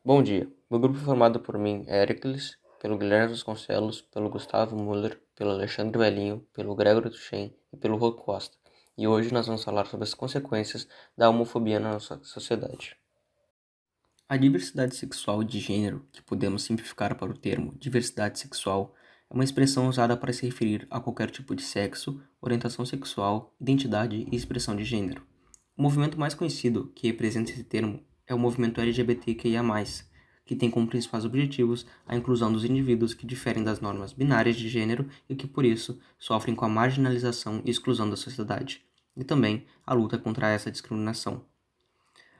Bom dia. Meu grupo é formado por mim, Éricles, pelo Guilherme Vasconcelos, pelo Gustavo Müller, pelo Alexandre Velhinho, pelo Gregor Tuchen e pelo Rô Costa. E hoje nós vamos falar sobre as consequências da homofobia na nossa sociedade. A diversidade sexual e de gênero, que podemos simplificar para o termo diversidade sexual, é uma expressão usada para se referir a qualquer tipo de sexo, orientação sexual, identidade e expressão de gênero. O movimento mais conhecido que representa esse termo é o movimento LGBTQIA+, que tem como principais objetivos a inclusão dos indivíduos que diferem das normas binárias de gênero e que, por isso, sofrem com a marginalização e exclusão da sociedade, e também a luta contra essa discriminação.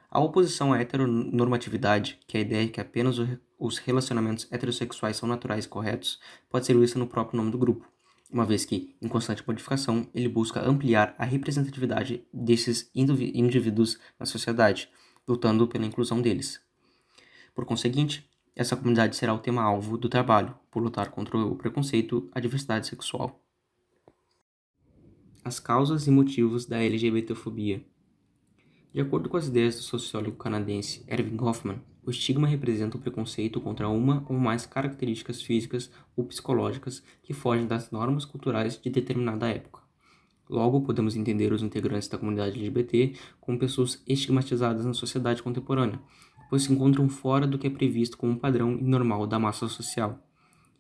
A oposição à heteronormatividade, que é a ideia de que apenas os relacionamentos heterossexuais são naturais e corretos, pode ser vista no próprio nome do grupo, uma vez que, em constante modificação, ele busca ampliar a representatividade desses indivíduos na sociedade, lutando pela inclusão deles. Por conseguinte, essa comunidade será o tema-alvo do trabalho, por lutar contra o preconceito à diversidade sexual. As causas e motivos da LGBTfobia. De acordo com as ideias do sociólogo canadense Erving Goffman, o estigma representa o preconceito contra uma ou mais características físicas ou psicológicas que fogem das normas culturais de determinada época. Logo, podemos entender os integrantes da comunidade LGBT como pessoas estigmatizadas na sociedade contemporânea, pois se encontram fora do que é previsto como um padrão normal da massa social.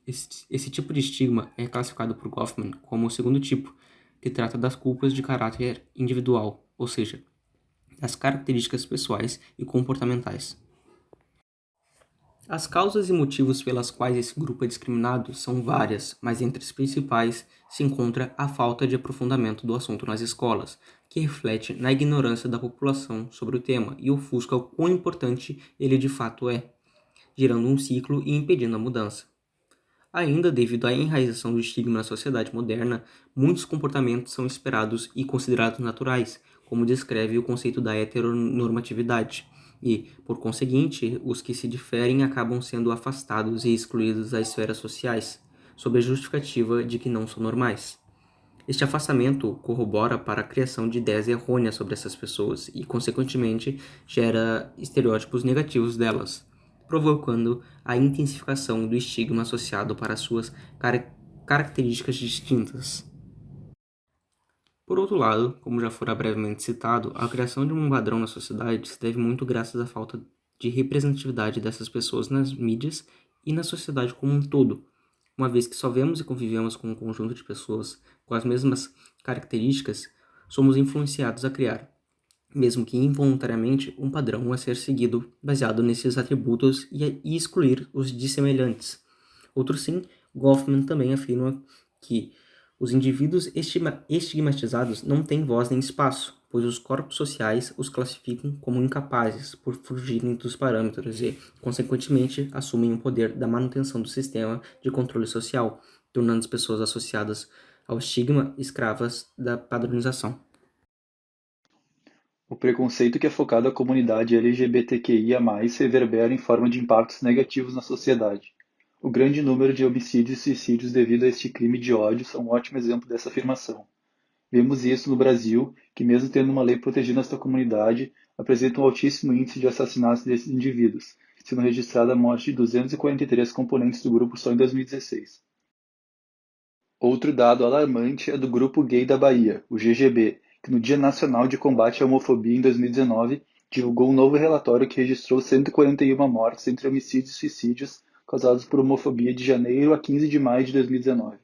Esse tipo de estigma é classificado por Goffman como o segundo tipo, que trata das culpas de caráter individual, ou seja, das características pessoais e comportamentais. As causas e motivos pelas quais esse grupo é discriminado são várias, mas entre as principais se encontra a falta de aprofundamento do assunto nas escolas, que reflete na ignorância da população sobre o tema e ofusca o quão importante ele de fato é, gerando um ciclo e impedindo a mudança. Ainda devido à enraização do estigma na sociedade moderna, muitos comportamentos são esperados e considerados naturais, como descreve o conceito da heteronormatividade, e, por conseguinte, os que se diferem acabam sendo afastados e excluídos das esferas sociais, sob a justificativa de que não são normais. Este afastamento corrobora para a criação de ideias errôneas sobre essas pessoas e, consequentemente, gera estereótipos negativos delas, provocando a intensificação do estigma associado para suas características distintas. Por outro lado, como já fora brevemente citado, a criação de um padrão na sociedade se deve muito graças à falta de representatividade dessas pessoas nas mídias e na sociedade como um todo, uma vez que só vemos e convivemos com um conjunto de pessoas com as mesmas características, somos influenciados a criar, mesmo que involuntariamente, um padrão a ser seguido baseado nesses atributos e excluir os dissemelhantes. Outro sim, Goffman também afirma que os indivíduos estigmatizados não têm voz nem espaço, pois os corpos sociais os classificam como incapazes por fugirem dos parâmetros e, consequentemente, assumem o poder da manutenção do sistema de controle social, tornando as pessoas associadas ao estigma escravas da padronização. O preconceito que é focado à comunidade LGBTQIA+, reverbera em forma de impactos negativos na sociedade. O grande número de homicídios e suicídios devido a este crime de ódio são um ótimo exemplo dessa afirmação. Vemos isso no Brasil, que mesmo tendo uma lei protegendo esta comunidade, apresenta um altíssimo índice de assassinatos desses indivíduos, sendo registrada a morte de 243 componentes do grupo só em 2016. Outro dado alarmante é do Grupo Gay da Bahia, o GGB, que no Dia Nacional de Combate à Homofobia em 2019 divulgou um novo relatório que registrou 141 mortes entre homicídios e suicídios causados por homofobia de janeiro a 15 de maio de 2019.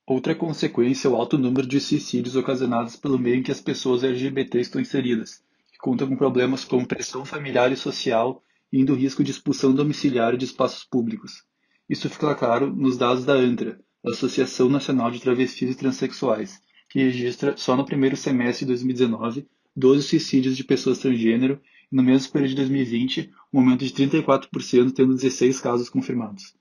Outra consequência é o alto número de suicídios ocasionados pelo meio em que as pessoas LGBT estão inseridas, que contam com problemas como pressão familiar e social, e indo risco de expulsão domiciliar de espaços públicos. Isso fica claro nos dados da ANTRA, a Associação Nacional de Travestis e Transsexuais, que registra só no primeiro semestre de 2019 12 suicídios de pessoas transgênero e no mesmo período de 2020 um aumento de 34%, tendo 16 casos confirmados.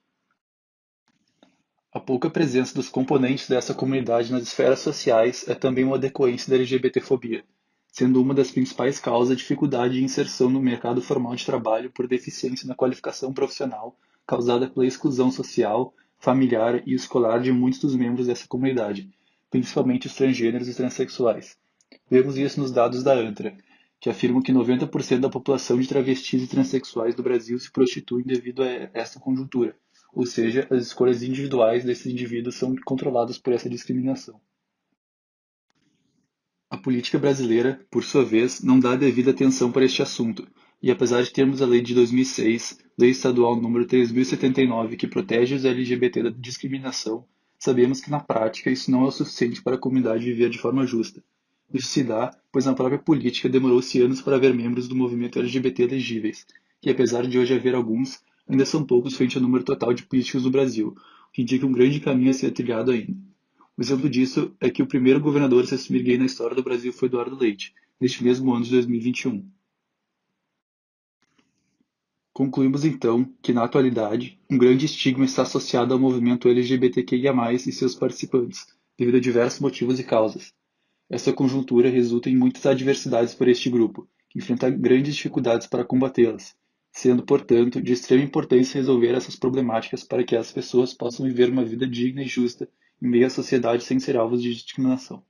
A pouca presença dos componentes dessa comunidade nas esferas sociais é também uma decorrência da LGBTfobia, sendo uma das principais causas a dificuldade de inserção no mercado formal de trabalho por deficiência na qualificação profissional causada pela exclusão social, familiar e escolar de muitos dos membros dessa comunidade, principalmente os transgêneros e transexuais. Vemos isso nos dados da ANTRA, que afirmam que 90% da população de travestis e transexuais do Brasil se prostituem devido a essa conjuntura, ou seja, as escolhas individuais desses indivíduos são controladas por essa discriminação. A política brasileira, por sua vez, não dá devida atenção para este assunto, e apesar de termos a Lei de 2006, Lei Estadual número 3079, que protege os LGBT da discriminação, sabemos que na prática isso não é o suficiente para a comunidade viver de forma justa. Isso se dá, pois na própria política demorou-se anos para haver membros do movimento LGBT elegíveis, que apesar de hoje haver alguns, ainda são poucos frente ao número total de políticos no Brasil, o que indica um grande caminho a ser trilhado ainda. Um exemplo disso é que o primeiro governador a se assumir gay na história do Brasil foi Eduardo Leite, neste mesmo ano de 2021. Concluímos então que, na atualidade, um grande estigma está associado ao movimento LGBTQIA+, e seus participantes, devido a diversos motivos e causas. Essa conjuntura resulta em muitas adversidades para este grupo, que enfrenta grandes dificuldades para combatê-las, sendo, portanto, de extrema importância resolver essas problemáticas para que as pessoas possam viver uma vida digna e justa em meio à sociedade sem ser alvos de discriminação.